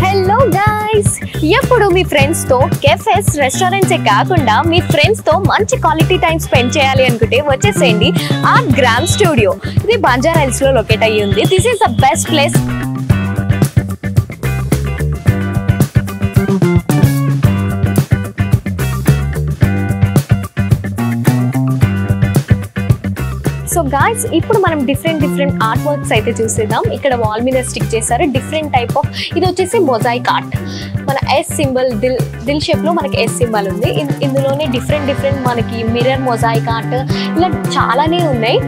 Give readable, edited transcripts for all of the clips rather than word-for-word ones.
Hello guys, ఎప్పుడు మీ friends తో cafes restaurants కాకుండా మీ ఫ్రెండ్స్ తో మంచి క్వాలిటీ టైం స్పెండ్ చేయాలి అనుకుంటే వచ్చేసేయండి ఆర్ట్ గ్రామ్ స్టూడియో. ఇది బంజారా హిల్స్ లో లొకేట్ అయ్యి ఉంది. This is the best place. So guys, ఇప్పుడు మనం డిఫరెంట్ ఆర్ట్ వర్క్స్ అయితే చూసేద్దాం. ఇక్కడ వాల్ మీద స్టిక్ చేశారు డిఫరెంట్ టైప్ ఆఫ్. ఇది వచ్చేసి మొజాయిక్ ఆర్ట్. మన ఎస్ సింబల్, దిల్ షేప్ లో మనకి ఎస్ సింబల్ ఉంది. ఇందులోనే డిఫరెంట్ మనకి మిర్రర్ మొజాయిక్ ఆర్ట్ ఇలా చాలానే ఉన్నాయి.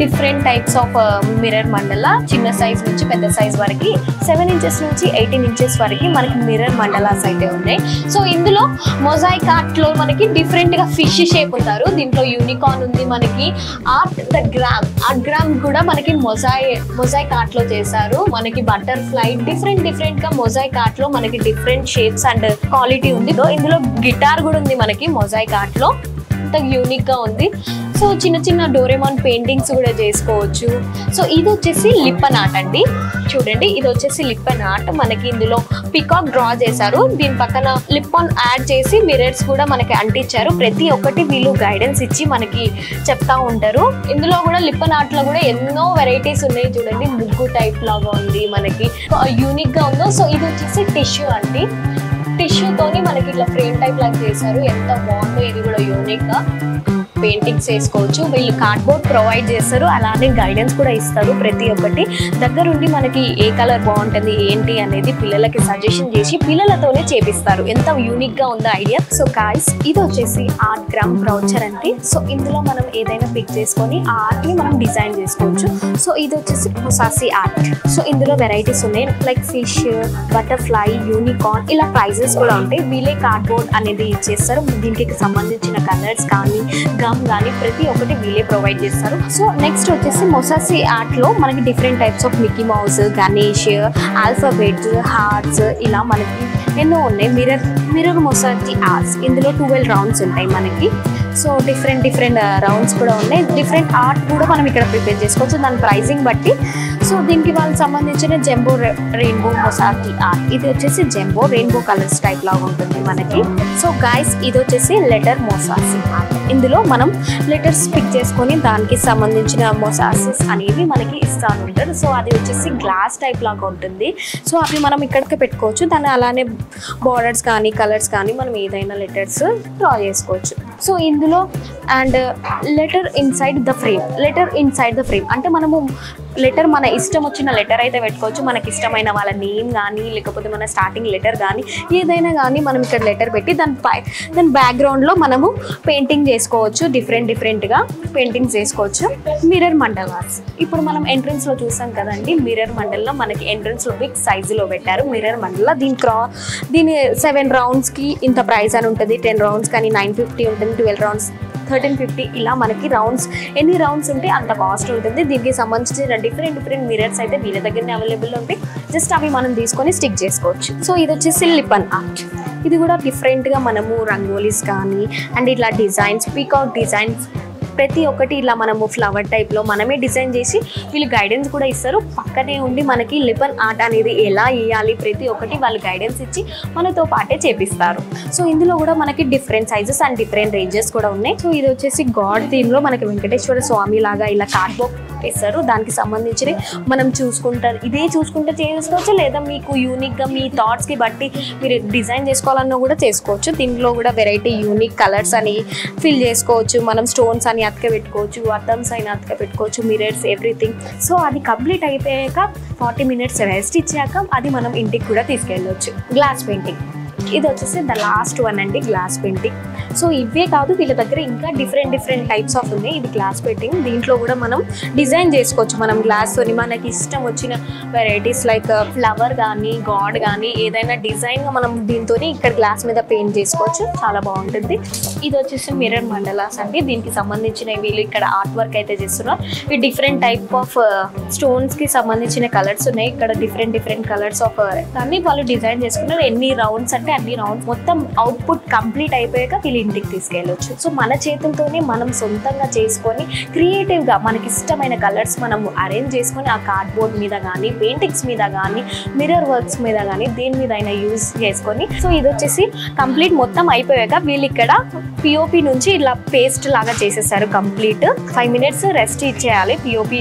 డిఫరెంట్ టైప్స్ ఆఫ్ మిర్రర్ మండలా, చిన్న సైజ్ నుంచి పెద్ద సైజ్ వరకు 7 ఇంచెస్ నుంచి 18 ఇంచెస్ వరకు మనకి మిర్రర్ మండలాస్ అయితే ఉన్నాయి. సో ఇందులో మొజాయిక్ ఆర్ట్ లో మనకి డిఫరెంట్ గా ఫిష్ షేప్ ఉంటారు. దీంట్లో యూనికార్న్ ఉంది. మనకి ఆర్ట్ గ్రామ్ కూడా మనకి మొజాయిక్ ఆర్ట్ లో చేశారు. మనకి బటర్ఫ్లై డిఫరెంట్ గా మొజాయిక్ ఆర్ట్ లో మనకి డిఫరెంట్ షేప్స్ అండ్ క్వాలిటీ ఉంది. ఇందులో గిటార్ కూడా ఉంది మనకి మొజాయిక్ ఆర్ట్ లో. యూనిక్ గా ఉంది. సో చిన్న డోరేమాన్ పెయింటింగ్స్ కూడా చేసుకోవచ్చు. సో ఇది వచ్చేసి లిప్పన్ ఆర్ట్ అండి. చూడండి, ఇది వచ్చేసి లిప్పన్ ఆర్ట్. మనకి ఇందులో పికాక్ డ్రా చేశారు. దీని పక్కన లిప్పన్ యాడ్ చేసి మిర్రర్స్ కూడా మనకి అంటించారు. ప్రతి ఒక్కటి వీళ్ళు గైడెన్స్ ఇచ్చి మనకి చెప్తా ఉంటారు. ఇందులో కూడా లిప్పన్ ఆర్ట్ లో కూడా ఎన్నో వెరైటీస్ ఉన్నాయి. చూడండి, ముగ్గు టైప్ లాగా ఉంది, మనకి యూనిక్ గా ఉందో. సో ఇది వచ్చేసి టిష్యూ అండి. టిష్యూతోని మనకి ఇట్లా ఫ్రేమ్ టైప్ లాగా చేశారు. ఎంత బాగుందో. ఇది కూడా యూనిక్ గా పెయింటింగ్స్ వేసుకోవచ్చు. వీళ్ళు కార్డ్బోర్డ్ ప్రొవైడ్ చేస్తారు, అలానే గైడెన్స్ కూడా ఇస్తారు. ప్రతి ఒక్కటి దగ్గరుండి మనకి ఏ కలర్ బాగుంటుంది ఏంటి అనేది పిల్లలకి సజెషన్ చేసి పిల్లలతోనే చేపిస్తారు. ఎంత యూనిక్ గా ఉందో ఐడియా. సో గాయ్స్, ఇది వచ్చేసి ఆర్ట్ గ్రామ్ బ్రౌచర్ అండి. సో ఇందులో మనం ఏదైనా పిక్ చేసుకొని ఆ ఆర్ట్ ని మనం డిజైన్ చేసుకోవచ్చు. సో ఇది వచ్చేసి మొసాసి ఆర్ట్. సో ఇందులో వెరైటీస్ ఉన్నాయి, లైక్ ఫిష్, బటర్ఫ్లై, యూనికార్న్, ఇలా ప్రైజెస్ కూడా ఉంటాయి. వీళ్ళే కార్డ్బోర్డ్ అనేది ఇచ్చేస్తారు. దీనికి సంబంధించిన కలర్స్ కానీ కానీ ప్రతి ఒక్కటి వీళ్ళే ప్రొవైడ్ చేస్తారు. సో నెక్స్ట్ వచ్చేసి మొసాసి ఆర్ట్ లో మనకి different types of Mickey Mouse, Ganesh, alphabet, hearts ఇలా మనకి ఎన్నో ఉన్నాయి. Mirror mosaic arts. ఇందులో 12 రౌండ్స్ ఉంటాయి మనకి. సో డిఫరెంట్ రౌండ్స్ కూడా ఉన్నాయి. డిఫరెంట్ ఆర్ట్ కూడా మనం ఇక్కడ ప్రిపేర్ చేసుకోవచ్చు దాని ప్రైజింగ్ బట్టి. సో దీనికి వాళ్ళకి సంబంధించిన జంబో రెయిన్బో మొసాసి ఆర్ట్. ఇది వచ్చేసి జంబో రెయిన్బో కలర్స్ టైప్ లాగా ఉంటుంది మనకి. సో గైస్, ఇది వచ్చేసి లెటర్ మొసాసి ఆర్ట్. ఇందులో మనం లెటర్స్ పిక్ చేసుకొని దానికి సంబంధించిన మొసాసిస్ అనేవి మనకి ఇస్తూ ఉంటారు. సో అది వచ్చేసి గ్లాస్ టైప్ లాగా ఉంటుంది. సో అవి మనం ఇక్కడికి పెట్టుకోవచ్చు. దాన్ని అలానే బార్డర్స్ కానీ కలర్స్ కానీ మనం ఏదైనా లెటర్స్ డ్రా చేసుకోవచ్చు. సో ఇందులో and letter inside the frame అంటే మనము లెటర్ మన ఇష్టం వచ్చిన లెటర్ అయితే పెట్టుకోవచ్చు. మనకి ఇష్టమైన వాళ్ళ నేమ్ కానీ లేకపోతే మన స్టార్టింగ్ లెటర్ కానీ ఏదైనా కానీ మనం ఇక్కడ లెటర్ పెట్టి దాని బ్యాక్గ్రౌండ్లో మనము పెయింటింగ్ చేసుకోవచ్చు. డిఫరెంట్గా పెయింటింగ్స్ చేసుకోవచ్చు. మిర్రర్ మండలాస్ ఇప్పుడు మనం ఎంట్రన్స్లో చూసాం కదండి. మిర్రర్ మండల్లో మనకి ఎంట్రన్స్లో బిగ్ సైజులో పెట్టారు మిర్రర్ మండల. దీని 7 రౌండ్స్కి ఇంత ప్రైస్ అని ఉంటుంది. 10 రౌండ్స్ కానీ 950 ఉంటుంది. 12 రౌండ్స్ 1350. ఇలా మనకి రౌండ్స్ ఎన్ని రౌండ్స్ ఉంటే అంత కాస్ట్ ఉంటుంది. దీనికి సంబంధించిన డిఫరెంట్ మిర్రర్స్ అయితే వీళ్ళ దగ్గరనే అవైలబుల్ ఉంటాయి. జస్ట్ అవి మనం తీసుకొని స్టిక్ చేసుకోవచ్చు. సో ఇది వచ్చేసి లిప్పన్ ఆర్ట్. ఇది కూడా డిఫరెంట్గా మనము రంగోలీస్ కానీ అండ్ ఇట్లా డిజైన్స్, పీకాక్ డిజైన్స్ ప్రతి ఒక్కటి ఇలా మనము ఫ్లవర్ టైప్లో మనమే డిజైన్ చేసి వీళ్ళు గైడెన్స్ కూడా ఇస్తారు. పక్కనే ఉండి మనకి లిప్పన్ ఆర్ట్ అనేది ఎలా వేయాలి ప్రతి ఒక్కటి వాళ్ళు గైడెన్స్ ఇచ్చి మనతో పాటే చేపిస్తారు. సో ఇందులో కూడా మనకి different sizes and different ranges కూడా ఉన్నాయి. సో ఇది వచ్చేసి గాడ్ థీమ్లో మనకి వెంకటేశ్వర స్వామి లాగా ఇలా కార్డ్బోర్డ్ ఇస్తారు. దానికి సంబంధించి మనం ఇదే చూసుకుంటే చేసుకోవచ్చు. లేదా మీకు యూనిక్గా మీ థాట్స్కి బట్టి మీరు డిజైన్ చేసుకోవాలన్నా కూడా చేసుకోవచ్చు. దీంట్లో కూడా వెరైటీ యూనిక్ కలర్స్ అని ఫిల్ చేసుకోవచ్చు. మనం స్టోన్స్ అని అతక పెట్టుకోవచ్చు, అద్దమ్స్ అయినా అతక పెట్టుకోవచ్చు, మిర్రర్స్ ఎవ్రీథింగ్. సో అది కంప్లీట్ అయిపోయాక 40 మినిట్స్ రెస్ట్ ఇచ్చాక అది మనం ఇంటికి కూడా తీసుకెళ్ళవచ్చు. గ్లాస్ పెయింటింగ్ ఇది వచ్చేసి ద లాస్ట్ వన్ అండి, గ్లాస్ పెయింటింగ్. సో ఇవే కాదు, వీళ్ళ దగ్గర ఇంకా డిఫరెంట్ టైప్స్ ఆఫ్ ఉన్నాయి. ఇది గ్లాస్ పెయింటింగ్. దీంట్లో కూడా మనం డిజైన్ చేసుకోవచ్చు. మనం గ్లాస్తోని మనకి ఇష్టం వచ్చిన వెరైటీస్ లైక్ ఫ్లవర్ కానీ గాడ్ కానీ ఏదైనా డిజైన్గా మనం దీంతో ఇక్కడ గ్లాస్ మీద పెయింట్ చేసుకోవచ్చు. చాలా బాగుంటుంది. ఇది వచ్చేసి మిర్రర్ మండలాస్ అండి. దీనికి సంబంధించిన వీళ్ళు ఇక్కడ ఆర్ట్ వర్క్ అయితే చేస్తున్నారు. ఈ డిఫరెంట్ టైప్ ఆఫ్ స్టోన్స్కి సంబంధించిన కలర్స్ ఉన్నాయి. ఇక్కడ డిఫరెంట్ కలర్స్ ఆఫ్ దాన్ని వాళ్ళు డిజైన్ చేసుకున్నారు. ఎన్ని రౌండ్స్ అంటే అన్ని రౌండ్ మొత్తం అవుట్పుట్ కంప్లీట్ అయిపోయాక వీళ్ళు ఇంటికి తీసుకెళ్ళొచ్చు. సో మన చేతులతోనే మనం సొంతంగా చేసుకొని క్రియేటివ్గా మనకి ఇష్టమైన కలర్స్ మనం అరేంజ్ చేసుకొని ఆ కార్డ్బోర్డ్ మీద కానీ పెయింటింగ్స్ మీద కానీ మిర్రర్ వర్క్స్ మీద కానీ దేని మీద అయినా యూజ్ చేసుకొని. సో ఇది వచ్చేసి కంప్లీట్ మొత్తం అయిపోయాక వీళ్ళు ఇక్కడ పిఓపి నుంచి ఇలా పేస్ట్ లాగా చేసేసారు. కంప్లీట్ 5 minutes రెస్ట్ ఇచ్చేయాలి. పిఓపి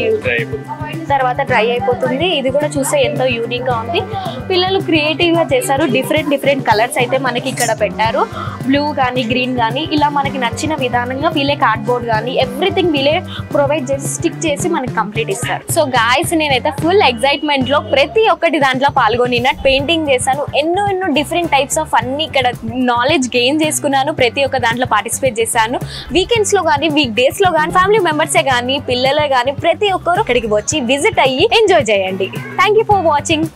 తర్వాత డ్రై అయిపోతుంది. ఇది కూడా చూస్తే ఎంతో యూనిక్ గా ఉంది. పిల్లలు క్రియేటివ్ గా చేశారు. డిఫరెంట్ కలర్స్ అయితే మనకి ఇక్కడ పెట్టారు. బ్లూ కానీ గ్రీన్ కానీ ఇలా మనకి నచ్చిన విధానంగా వీళ్ళే కార్డ్బోర్డ్ కానీ ఎవ్రీథింగ్ వీళ్ళే ప్రొవైడ్ చేసి స్టిక్ చేసి మనకి కంప్లీట్ ఇస్తారు. సో గాయస్ నేనైతే ఫుల్ ఎక్సైట్మెంట్ లో ప్రతి ఒక్కటి దాంట్లో పాల్గొని పెయింటింగ్ చేశాను. ఎన్నో డిఫరెంట్ టైప్స్ ఆఫ్ అన్ని ఇక్కడ నాలెడ్జ్ గెయిన్ చేసుకున్నాను. ప్రతి ఒక్క దాంట్లో పార్టిసిపేట్ చేశాను. వీకెండ్స్ లో కానీ వీక్ డేస్ లో కానీ ఫ్యామిలీ మెంబర్సే కానీ పిల్లలే కానీ ప్రతి ఒక్కరు ఇక్కడికి వచ్చి విజిట్ అయ్యి ఎంజాయ్ చేయండి. Thank you for watching.